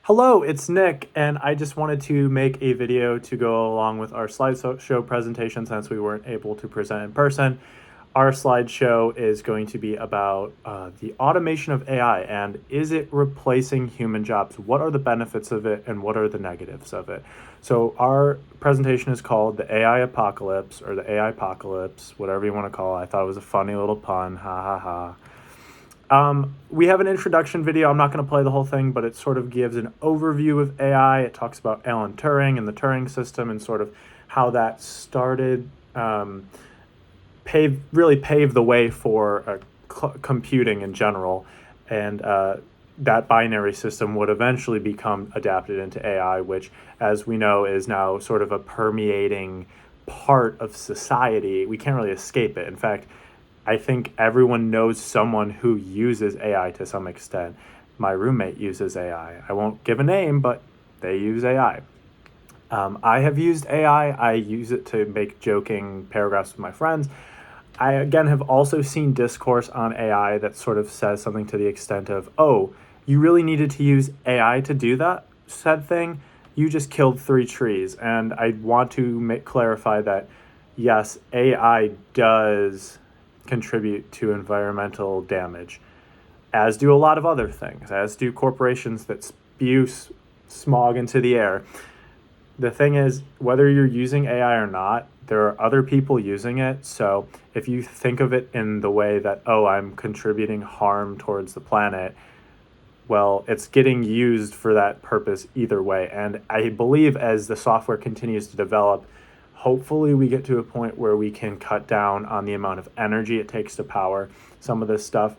Hello, it's Nick, and I just wanted to make a video to go along with our slideshow presentation since we weren't able to present in person. Our slideshow is going to be about the automation of AI and is it replacing human jobs? What are the benefits of it and what are the negatives of it? So our presentation is called the AI-pocalypse or the AI-pocalypse, whatever you want to call it. I thought it was a funny little pun, ha ha ha. We have an introduction video. I'm not going to play the whole thing, but it sort of gives an overview of AI. It talks about Alan Turing and the Turing system and sort of how that started, really paved the way for computing in general. And that binary system would eventually become adapted into AI, which, as we know, is now sort of a permeating part of society. We can't really escape it. In fact, I think everyone knows someone who uses AI to some extent. My roommate uses AI. I won't give a name, but they use AI. I have used AI. I use it to make joking paragraphs with my friends. I, again, have also seen discourse on AI that sort of says something to the extent of, oh, you really needed to use AI to do that said thing? You just killed 3 trees. And I want to clarify that, yes, AI does contribute to environmental damage, as do a lot of other things, as do corporations that spew smog into the air. The thing is, whether you're using AI or not, there are other people using it. So if you think of it in the way that, oh, I'm contributing harm towards the planet, well, it's getting used for that purpose either way. And I believe as the software continues to develop, hopefully we get to a point where we can cut down on the amount of energy it takes to power some of this stuff.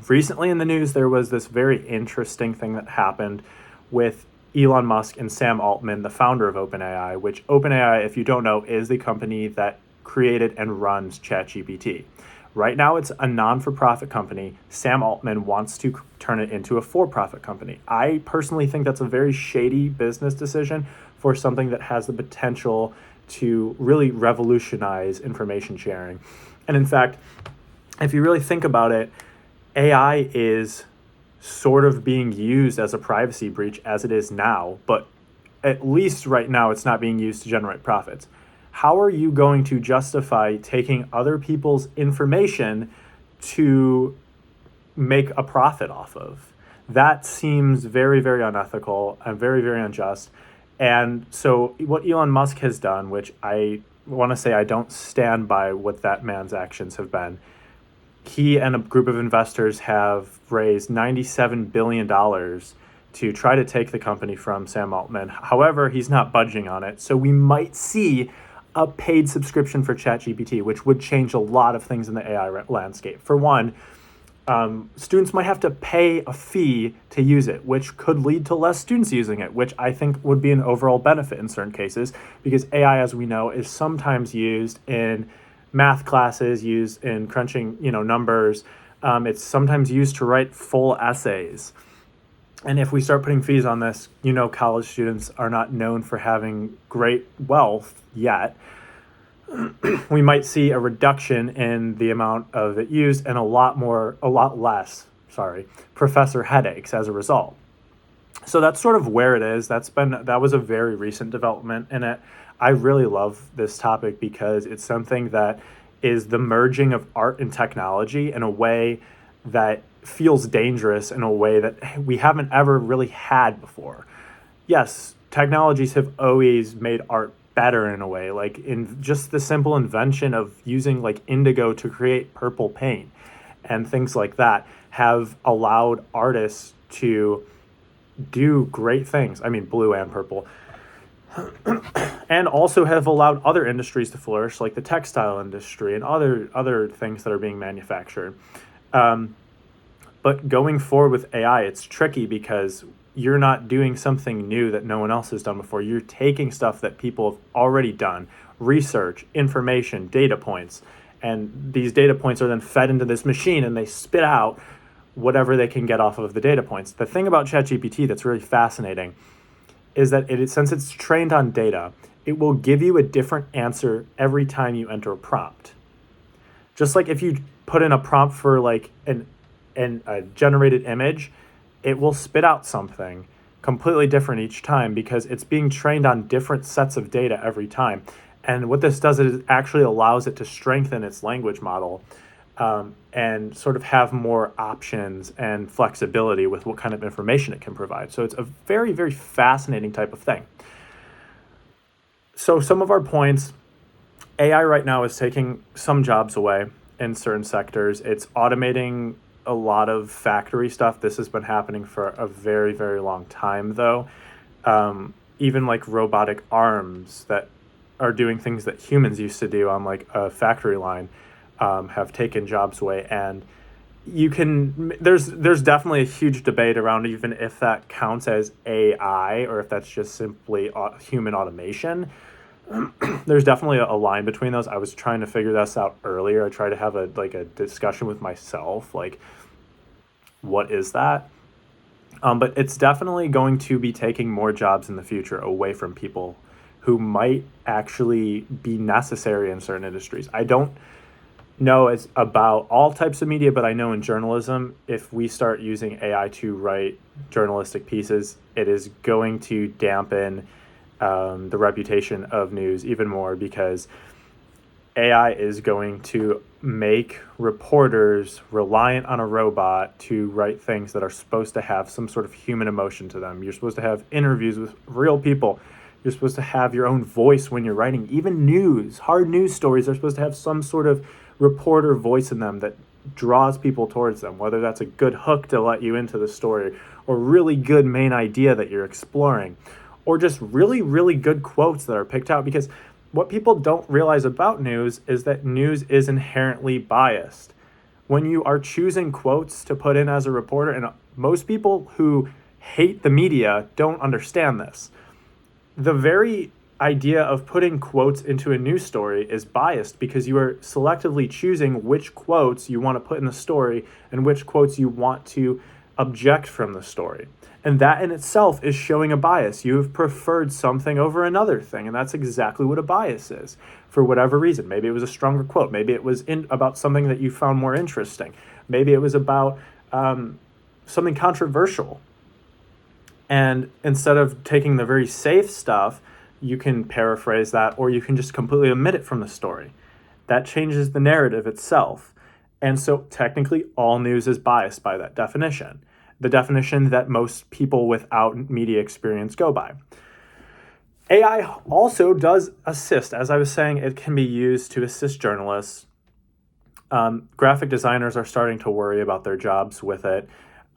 Recently in the news, there was this very interesting thing that happened with Elon Musk and Sam Altman, the founder of OpenAI, which OpenAI, if you don't know, is the company that created and runs ChatGPT. Right now, it's a non-for-profit company. Sam Altman wants to turn it into a for-profit company. I personally think that's a very shady business decision for something that has the potential to really revolutionize information sharing. And in fact, if you really think about it, AI is sort of being used as a privacy breach as it is now, but at least right now it's not being used to generate profits. How are you going to justify taking other people's information to make a profit off of? That seems very, very unethical and very, very unjust. And so what Elon Musk has done, which I want to say I don't stand by what that man's actions have been, he and a group of investors have raised $97 billion to try to take the company from Sam Altman. However, he's not budging on it. So we might see a paid subscription for ChatGPT, which would change a lot of things in the AI landscape. For one, students might have to pay a fee to use it, which could lead to less students using it, which I think would be an overall benefit in certain cases, because AI, as we know, is sometimes used in math classes, used in crunching, numbers. It's sometimes used to write full essays. And if we start putting fees on this, college students are not known for having great wealth yet. We might see a reduction in the amount of it used and a lot less professor headaches as a result. So that's sort of where it is. That was a very recent development in it. I really love this topic because it's something that is the merging of art and technology in a way that feels dangerous, in a way that we haven't ever really had before. Yes, technologies have always made art better in a way, like in just the simple invention of using like indigo to create purple paint and things like that have allowed artists to do great things. I mean, blue and purple. And also have allowed other industries to flourish, like the textile industry and other things that are being manufactured. But going forward with AI, it's tricky because you're not doing something new that no one else has done before. You're taking stuff that people have already done, research, information, data points, and these data points are then fed into this machine and they spit out whatever they can get off of the data points. The thing about ChatGPT that's really fascinating is that since it's trained on data, it will give you a different answer every time you enter a prompt. Just like if you put in a prompt for like a generated image, it will spit out something. completely different each time because it's being trained on different sets of data every time. And what this does is it actually allows it to strengthen its language model, and sort of have more options and flexibility with what kind of information it can provide. So it's a very, very fascinating type of thing. So some of our points: AI right now is taking some jobs away in certain sectors. It's automating a lot of factory stuff. This has been happening for a very, very long time, though. Even like robotic arms that are doing things that humans used to do on like a factory line, have taken jobs away. And there's definitely a huge debate around even if that counts as AI or if that's just simply human automation. There's definitely a line between those. I was trying to figure this out earlier. I tried to have a discussion with myself, like, what is that? But it's definitely going to be taking more jobs in the future away from people who might actually be necessary in certain industries. I don't know it's about all types of media, but I know in journalism, if we start using AI to write journalistic pieces, it is going to dampen the reputation of news even more, because AI is going to make reporters reliant on a robot to write things that are supposed to have some sort of human emotion to them. You're supposed to have interviews with real people. You're supposed to have your own voice when you're writing. Even news, hard news stories are supposed to have some sort of reporter voice in them that draws people towards them, whether that's a good hook to let you into the story or really good main idea that you're exploring, or just really, really good quotes that are picked out. Because what people don't realize about news is that news is inherently biased. When you are choosing quotes to put in as a reporter, and most people who hate the media don't understand this, the very idea of putting quotes into a news story is biased because you are selectively choosing which quotes you want to put in the story and which quotes you want to object from the story. And that in itself is showing a bias. You have preferred something over another thing, and that's exactly what a bias is. For whatever reason, maybe it was a stronger quote, maybe it was about something that you found more interesting, maybe it was about something controversial. And instead of taking the very safe stuff, you can paraphrase that, or you can just completely omit it from the story. That changes the narrative itself. And so technically all news is biased by that definition, the definition that most people without media experience go by. AI also does assist. As I was saying, it can be used to assist journalists. Graphic designers are starting to worry about their jobs with it.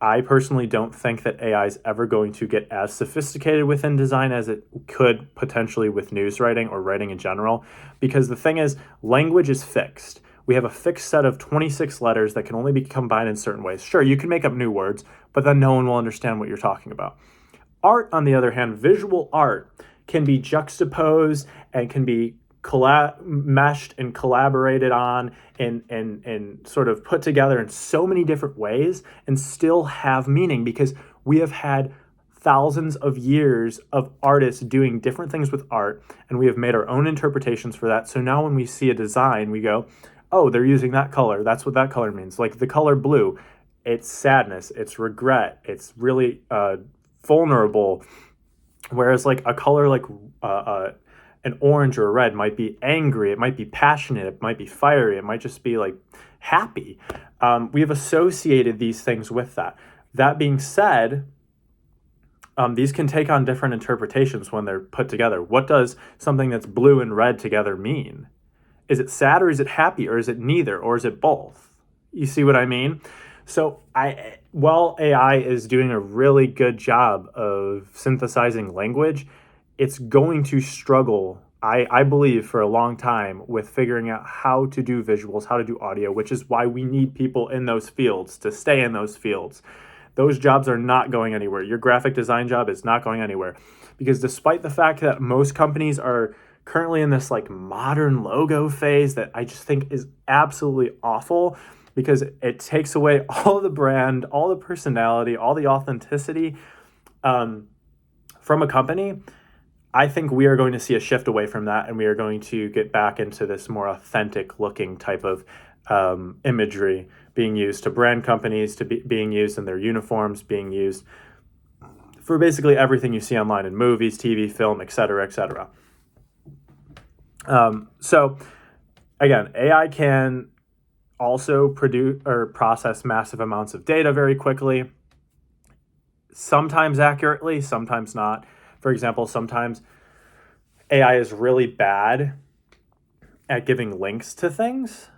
I personally don't think that AI is ever going to get as sophisticated within design as it could potentially with news writing or writing in general, because the thing is, language is fixed. We have a fixed set of 26 letters that can only be combined in certain ways. Sure, you can make up new words, but then no one will understand what you're talking about. Art, on the other hand, visual art, can be juxtaposed and can be meshed and collaborated on and sort of put together in so many different ways and still have meaning, because we have had thousands of years of artists doing different things with art, and we have made our own interpretations for that. So now when we see a design, we go, oh, they're using that color. That's what that color means. Like the color blue, it's sadness, it's regret, it's really vulnerable. Whereas like a color like an orange or a red might be angry, it might be passionate, it might be fiery, it might just be like happy. We have associated these things with that. That being said, these can take on different interpretations when they're put together. What does something that's blue and red together mean? Is it sad, or is it happy, or is it neither, or is it both? You see what I mean? So while AI is doing a really good job of synthesizing language, it's going to struggle, I believe, for a long time with figuring out how to do visuals, how to do audio, which is why we need people in those fields to stay in those fields. Those jobs are not going anywhere. Your graphic design job is not going anywhere, because despite the fact that most companies are currently in this like modern logo phase that I just think is absolutely awful, because it takes away all the brand, all the personality, all the authenticity from a company. I think we are going to see a shift away from that, and we are going to get back into this more authentic looking type of imagery being used to brand companies, being used in their uniforms, being used for basically everything you see online in movies, TV, film, et cetera, et cetera. So again, AI can also produce or process massive amounts of data very quickly, sometimes accurately, sometimes not. For example, sometimes AI is really bad at giving links to things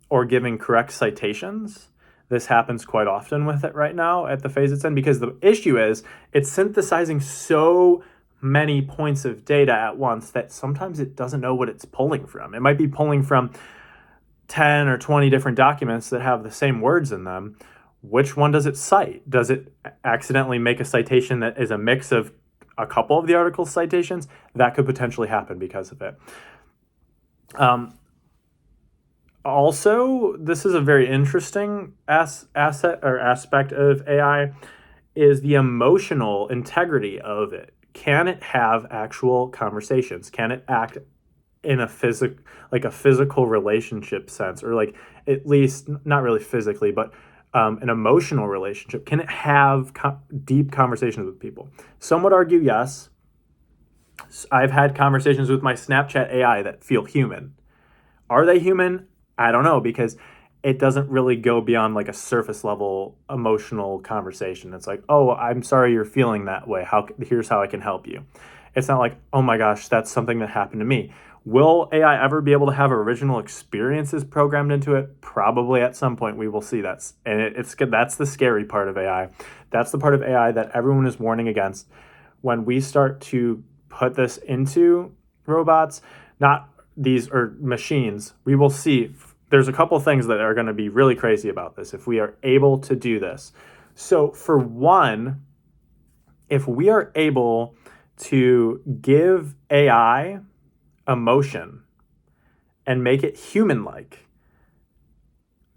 or giving correct citations. This happens quite often with it right now at the phase it's in, because the issue is it's synthesizing so many points of data at once that sometimes it doesn't know what it's pulling from. It might be pulling from 10 or 20 different documents that have the same words in them. Which one does it cite? Does it accidentally make a citation that is a mix of a couple of the article's citations? That could potentially happen because of it. Also, this is a very interesting asset or aspect of AI, is the emotional integrity of it. Can it have actual conversations? Can it act in a physical relationship sense, or like at least not really physically, but an emotional relationship? Can it have deep conversations with people? Some would argue yes. I've had conversations with my Snapchat AI that feel human. Are they human? I don't know, because it doesn't really go beyond like a surface level emotional conversation. It's like, oh, I'm sorry you're feeling that way. Here's how I can help you. It's not like, oh my gosh, that's something that happened to me. Will AI ever be able to have original experiences programmed into it? Probably at some point we will see that. And that's the scary part of AI. That's the part of AI that everyone is warning against. When we start to put this into robots, not these or machines, we will see there's a couple things that are going to be really crazy about this if we are able to do this. So for one, if we are able to give AI emotion and make it human-like,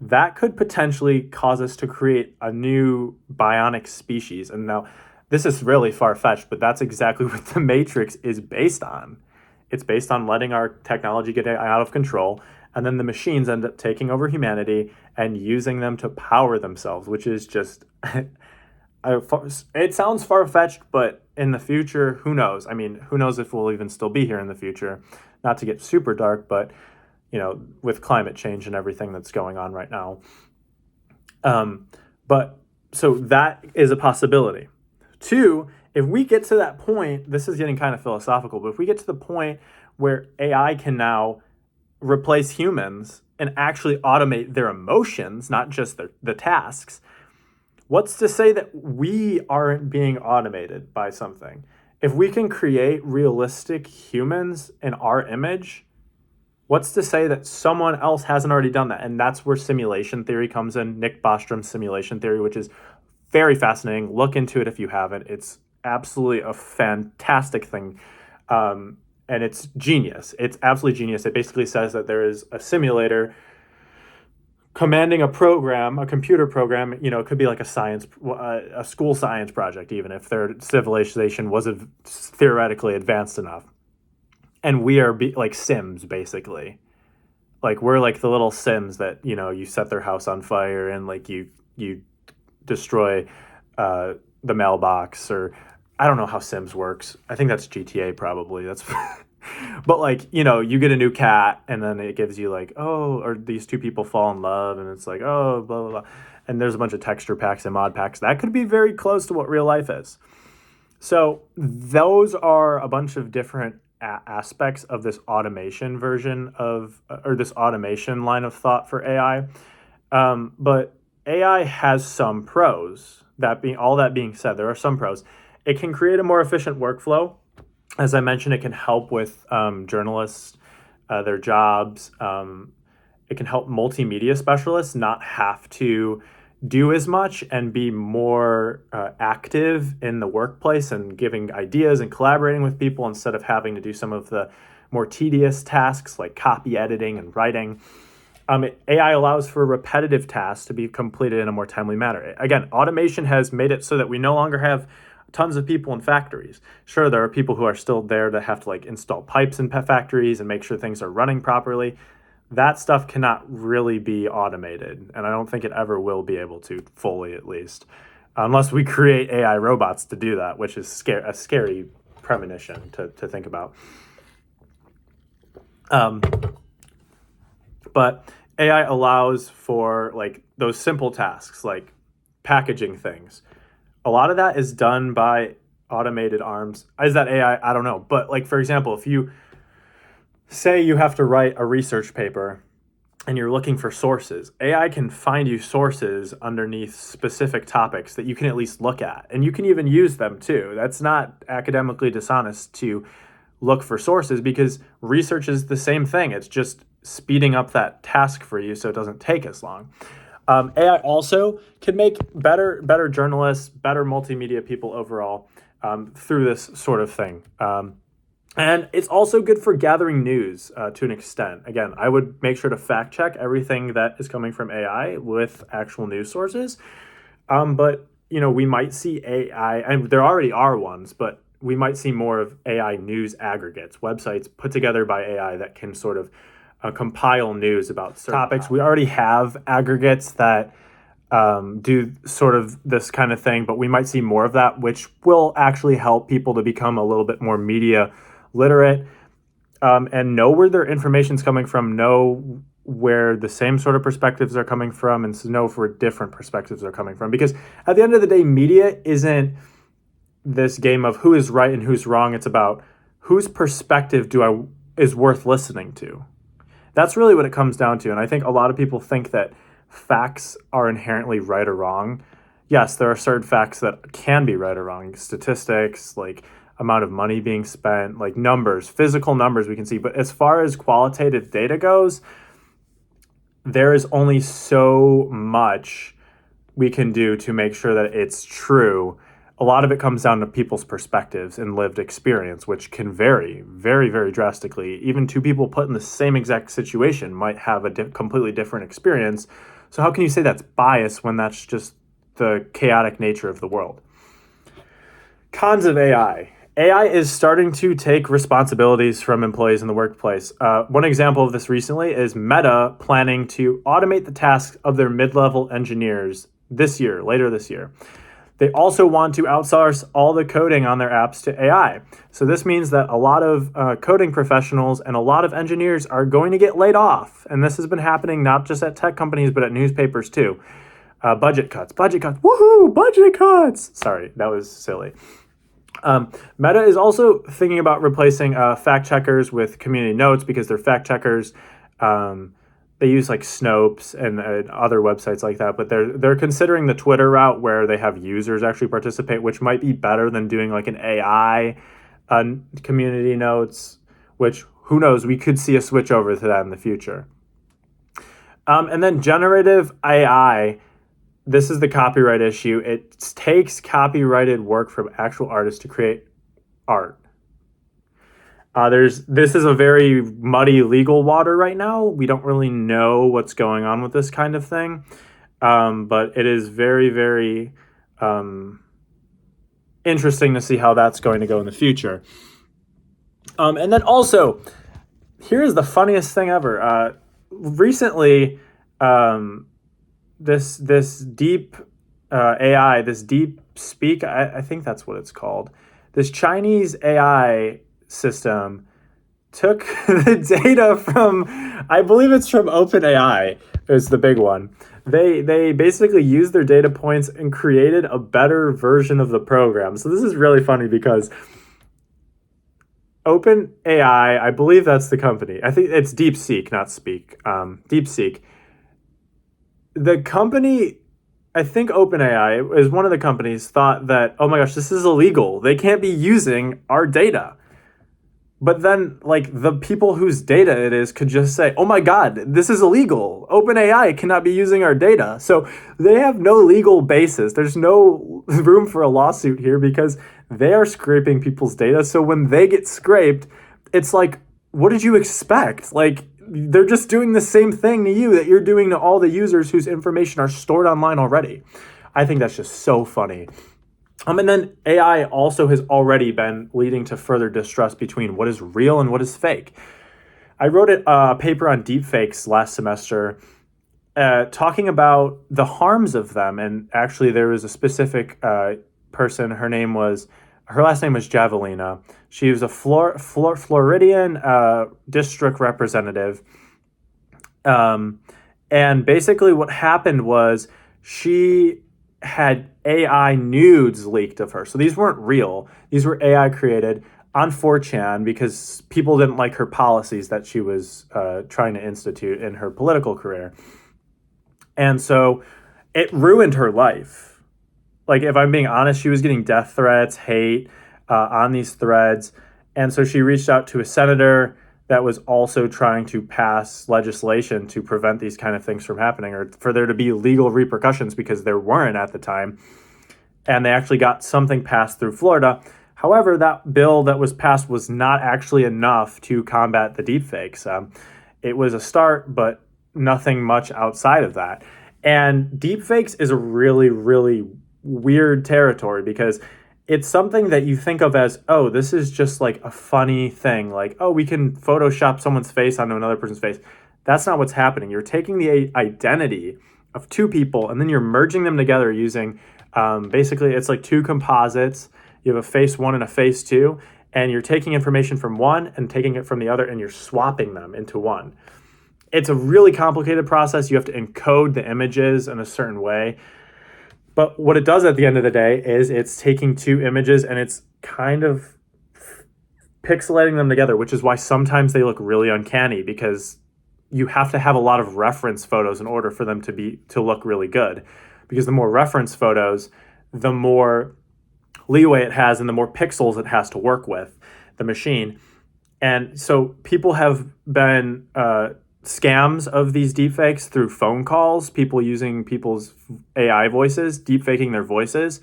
that could potentially cause us to create a new bionic species. And now this is really far-fetched, but that's exactly what the Matrix is based on. It's based on letting our technology get out of control, and then the machines end up taking over humanity and using them to power themselves, which is just, it sounds far-fetched, but in the future, who knows? I mean, who knows if we'll even still be here in the future? Not to get super dark, but, with climate change and everything that's going on right now. But so that is a possibility. Two, if we get to that point, this is getting kind of philosophical, but if we get to the point where AI can now replace humans and actually automate their emotions, not just the tasks, what's to say that we aren't being automated by something? If we can create realistic humans in our image, what's to say that someone else hasn't already done that? And that's where simulation theory comes in, Nick Bostrom's simulation theory, which is very fascinating. Look into it if you haven't. It's absolutely a fantastic thing. And it's genius. It's absolutely genius. It basically says that there is a simulator commanding a program, a computer program. It could be like a school science project, even if their civilization was theoretically advanced enough. And we are like Sims, basically. Like we're like the little Sims that, you set their house on fire and like you destroy the mailbox, or I don't know how Sims works. I think that's GTA probably. That's but like, you get a new cat and then it gives you like, oh, or these two people fall in love and it's like, oh, blah, blah, blah. And there's a bunch of texture packs and mod packs. That could be very close to what real life is. So those are a bunch of different aspects of this automation version or this automation line of thought for AI. But AI has some pros. That being said, there are some pros. It can create a more efficient workflow. As I mentioned, it can help with journalists, their jobs. It can help multimedia specialists not have to do as much and be more active in the workplace and giving ideas and collaborating with people instead of having to do some of the more tedious tasks like copy editing and writing. AI allows for repetitive tasks to be completed in a more timely manner. Again, automation has made it so that we no longer have tons of people in factories. Sure, there are people who are still there that have to like install pipes in factories and make sure things are running properly. That stuff cannot really be automated, and I don't think it ever will be able to fully, at least. unless we create AI robots to do that, which is a scary premonition to think about. But AI allows for like those simple tasks like packaging things. A lot of that is done by automated arms. Is that AI? I don't know. But like, for example, if you say you have to write a research paper and you're looking for sources, AI can find you sources underneath specific topics that you can at least look at. And you can even use them too. That's not academically dishonest to look for sources, because research is the same thing. It's just speeding up that task for you so it doesn't take as long. AI also can make better journalists, better multimedia people overall through this sort of thing. And it's also good for gathering news to an extent. Again, I would make sure to fact check everything that is coming from AI with actual news sources. But, we might see AI, and there already are ones, but we might see more of AI news aggregates, websites put together by AI that can sort of compile news about certain topics. We already have aggregates that do sort of this kind of thing, but we might see more of that, which will actually help people to become a little bit more media literate and know where their information's coming from, know where the same sort of perspectives are coming from, and know where different perspectives are coming from. Because at the end of the day, media isn't this game of who is right and who's wrong. It's about whose perspective is worth listening to. That's really what it comes down to. And I think a lot of people think that facts are inherently right or wrong. Yes, there are certain facts that can be right or wrong. Statistics, like amount of money being spent, like numbers, physical numbers we can see. But as far as qualitative data goes, there is only so much we can do to make sure that it's true. A lot of it comes down to people's perspectives and lived experience, which can vary very, very drastically. Even two people put in the same exact situation might have a completely different experience. So how can you say that's bias when that's just the chaotic nature of the world? Cons of AI. AI is starting to take responsibilities from employees in the workplace. One example of this recently is Meta planning to automate the tasks of their mid-level engineers later this year. They also want to outsource all the coding on their apps to AI. So this means that a lot of coding professionals and a lot of engineers are going to get laid off. And this has been happening not just at tech companies, but at newspapers too. Budget cuts. Woohoo, budget cuts. Sorry, that was silly. Meta is also thinking about replacing fact checkers with community notes, because they're fact checkers. They use like Snopes and other websites like that, but they're considering the Twitter route where they have users actually participate, which might be better than doing like an AI community notes, which who knows, we could see a switch over to that in the future. And then generative AI, this is the copyright issue. It takes copyrighted work from actual artists to create art. This is a very muddy legal water right now. We don't really know what's going on with this kind of thing, but it is very, very interesting to see how that's going to go in the future. And then also, here's the funniest thing ever. Recently, this deep AI, this deep speak, I think that's what it's called. This Chinese AI system took the data from, I believe it's from OpenAI is the big one. They basically used their data points and created a better version of the program. So this is really funny because OpenAI, I believe that's the company. I think it's DeepSeek, not Speak. DeepSeek. The company, I think OpenAI is one of the companies, thought that, oh my gosh, this is illegal. They can't be using our data. But then, like, the people whose data it is could just say, oh my God, this is illegal. OpenAI cannot be using our data. So they have no legal basis. There's no room for a lawsuit here because they are scraping people's data. So when they get scraped, it's like, what did you expect? Like, they're just doing the same thing to you that you're doing to all the users whose information are stored online already. I think that's just so funny. And then AI also has already been leading to further distrust between what is real and what is fake. I wrote a paper on deepfakes last semester, talking about the harms of them. And actually, there was a specific person. Her last name was Javelina. She was a Floridian district representative. Um, and basically, what happened was she had AI nudes leaked of her. So these weren't real, these were AI created on 4chan because people didn't like her policies that she was trying to institute in her political career. And so it ruined her life. Like, if I'm being honest, she was getting death threats, hate on these threads. And so she reached out to a senator that was also trying to pass legislation to prevent these kind of things from happening, or for there to be legal repercussions, because there weren't at the time. And they actually got something passed through Florida. However, that bill that was passed was not actually enough to combat the deepfakes. It was a start, but nothing much outside of that. And deepfakes is a really, really weird territory because it's something that you think of as, oh, this is just like a funny thing. Like, oh, we can Photoshop someone's face onto another person's face. That's not what's happening. You're taking the identity of two people and then you're merging them together using basically it's like two composites. You have a face one and a face two, and you're taking information from one and taking it from the other, and you're swapping them into one. It's a really complicated process. You have to encode the images in a certain way. But what it does at the end of the day is it's taking two images and it's kind of pixelating them together, which is why sometimes they look really uncanny, because you have to have a lot of reference photos in order for them to look really good. Because the more reference photos, the more leeway it has and the more pixels it has to work with, the machine. And so people have been scams of these deepfakes through phone calls, people using people's AI voices, deepfaking their voices.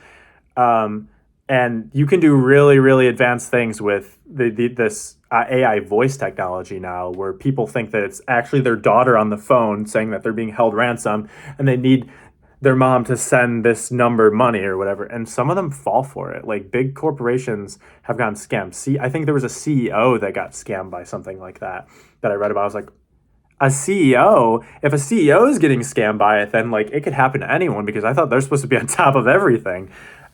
And you can do really, really advanced things with this AI voice technology now, where people think that it's actually their daughter on the phone saying that they're being held ransom and they need their mom to send this number money or whatever. And some of them fall for it. Like, big corporations have gotten scammed. See, I think there was a CEO that got scammed by something like that I read about. I was like, a CEO? If a CEO is getting scammed by it, then like it could happen to anyone, because I thought they're supposed to be on top of everything.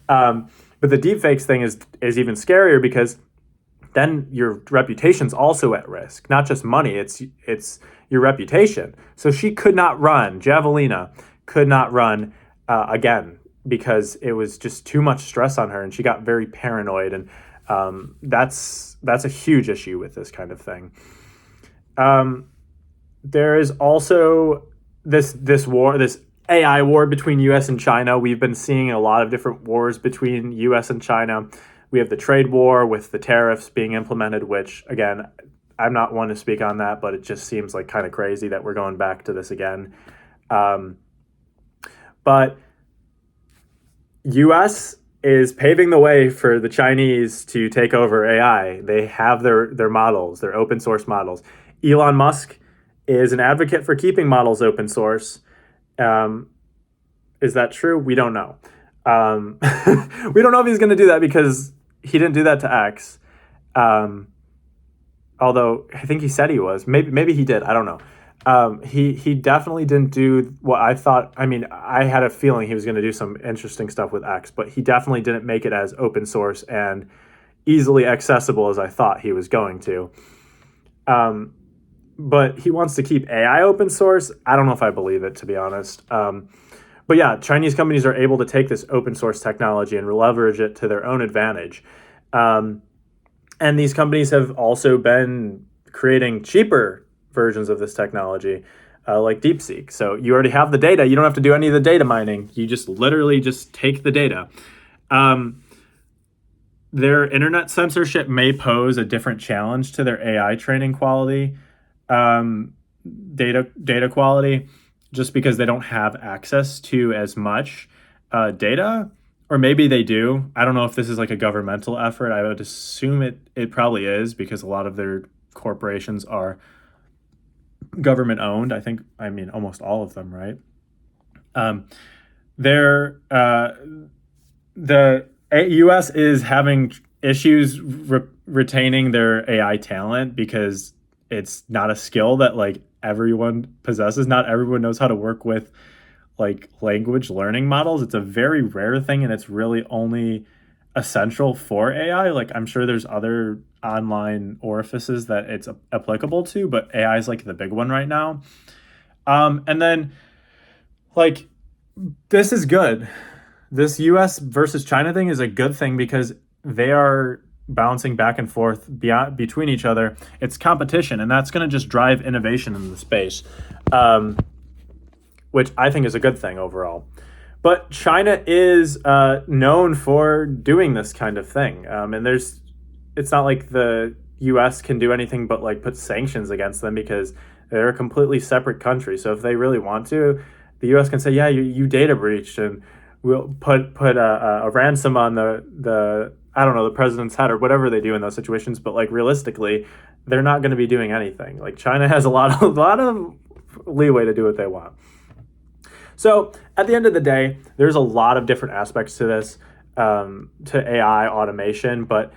But the deepfakes thing is even scarier, because then your reputation's also at risk. Not just money, it's your reputation. So she could not run. Javelina could not run again, because it was just too much stress on her, and she got very paranoid. And that's a huge issue with this kind of thing. There is also this war, this AI war between U.S. and China. We've been seeing a lot of different wars between U.S. and China. We have the trade war with the tariffs being implemented, which, again, I'm not one to speak on that, but it just seems like kind of crazy that we're going back to this again. But U.S. is paving the way for the Chinese to take over AI. They have their models, their open source models. Elon Musk is an advocate for keeping models open source. Is that true? We don't know. We don't know if he's going to do that, because he didn't do that to X. Although I think he said he was. Maybe he did. I don't know. He definitely didn't do what I thought. I mean, I had a feeling he was going to do some interesting stuff with X, but he definitely didn't make it as open source and easily accessible as I thought he was going to. But he wants to keep AI open source. I don't know if I believe it, to be honest. But yeah, Chinese companies are able to take this open source technology and leverage it to their own advantage. And these companies have also been creating cheaper versions of this technology, like DeepSeek. So you already have the data. You don't have to do any of the data mining. You just literally just take the data. Their internet censorship may pose a different challenge to their AI training quality, data quality, just because they don't have access to as much data. Or maybe they do. I don't know if this is like a governmental effort. I would assume it probably is, because a lot of their corporations are government owned. I mean, almost all of them, right? The U.S. is having issues retaining their AI talent, because it's not a skill that like everyone possesses. Not everyone knows how to work with like language learning models. It's a very rare thing, and it's really only essential for AI. Like I'm sure there's other online orifices that it's applicable to, but AI is like the big one right now. And then like this is good. This US versus China thing is a good thing because they are bouncing back and forth beyond, between each other. It's competition, and that's going to just drive innovation in the space, which I think is a good thing overall. But China is known for doing this kind of thing, and it's not like the U.S. can do anything but like put sanctions against them because they're a completely separate country. So if they really want to, the U.S. can say, yeah, you data breached, and we'll put a ransom on the I don't know, the president's head or whatever they do in those situations. But like realistically, they're not going to be doing anything. Like China has a lot of leeway to do what they want. So at the end of the day, there's a lot of different aspects to this, to AI automation, but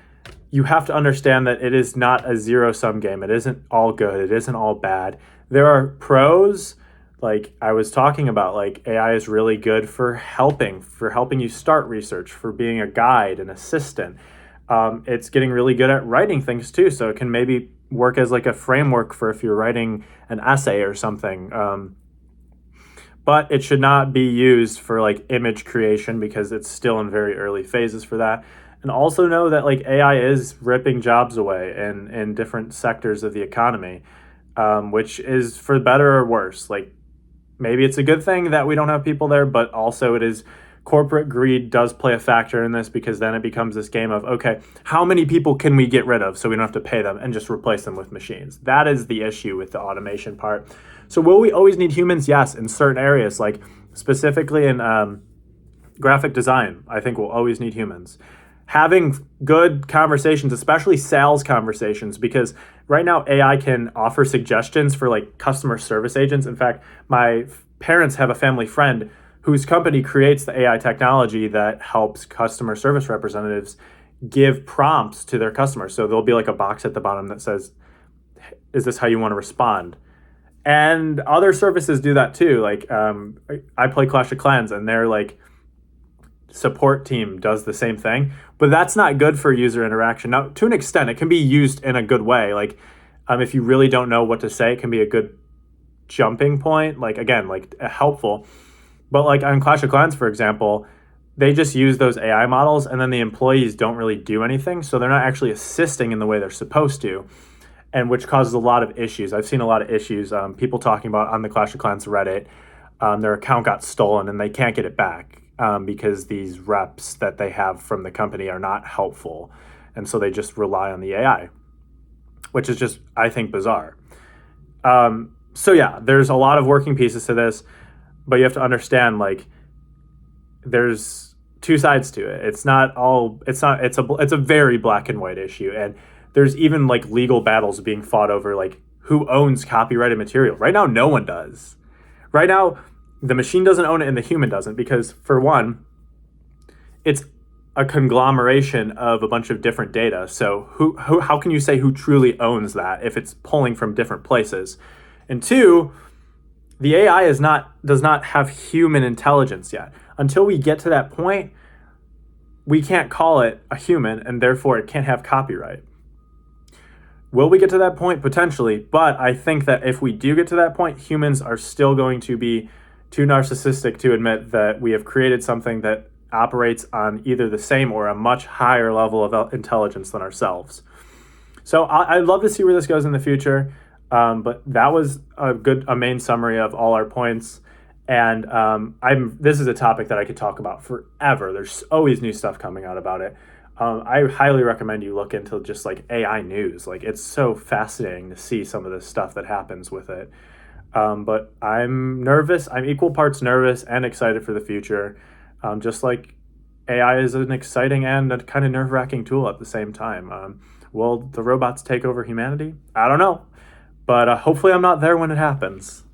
you have to understand that it is not a zero-sum game. It isn't all good. It isn't all bad. There are pros, like I was talking about, like AI is really good for helping you start research, for being a guide, an assistant. It's getting really good at writing things too, so it can maybe work as like a framework for if you're writing an essay or something. But it should not be used for like image creation because it's still in very early phases for that. And also know that like AI is ripping jobs away in different sectors of the economy, which is for better or worse. Like maybe it's a good thing that we don't have people there, but also it is corporate greed does play a factor in this because then it becomes this game of, okay, how many people can we get rid of so we don't have to pay them and just replace them with machines? That is the issue with the automation part. So will we always need humans? Yes, in certain areas, like specifically in graphic design, I think we'll always need humans. Having good conversations, especially sales conversations, because right now AI can offer suggestions for like customer service agents. In fact, my parents have a family friend whose company creates the AI technology that helps customer service representatives give prompts to their customers. So there'll be like a box at the bottom that says, is this how you want to respond? And other services do that too. Like I play Clash of Clans, and their like support team does the same thing, but that's not good for user interaction. Now, to an extent, it can be used in a good way. Like if you really don't know what to say, it can be a good jumping point. Like again, like helpful. But like on Clash of Clans, for example, they just use those AI models, and then the employees don't really do anything, so they're not actually assisting in the way they're supposed to. And which causes a lot of issues. I've seen a lot of issues, people talking about on the Clash of Clans Reddit, their account got stolen and they can't get it back because these reps that they have from the company are not helpful. And so they just rely on the AI, which is just, I think, bizarre. So yeah, there's a lot of working pieces to this, but you have to understand, like, there's two sides to it. It's a very black and white issue. And there's even like legal battles being fought over like who owns copyrighted material. Right now, no one does. Right now, the machine doesn't own it and the human doesn't, because for one, it's a conglomeration of a bunch of different data. So how can you say who truly owns that if it's pulling from different places? And two, the AI does not have human intelligence yet. Until we get to that point, we can't call it a human, and therefore it can't have copyright. Will we get to that point? Potentially, but I think that if we do get to that point, humans are still going to be too narcissistic to admit that we have created something that operates on either the same or a much higher level of intelligence than ourselves. So I'd love to see where this goes in the future, but that was a main summary of all our points. And this is a topic that I could talk about forever. There's always new stuff coming out about it. I highly recommend you look into just like AI news. Like it's so fascinating to see some of this stuff that happens with it. But I'm nervous. I'm equal parts nervous and excited for the future. Just like AI is an exciting and a kind of nerve-wracking tool at the same time. Will the robots take over humanity? I don't know. But hopefully I'm not there when it happens.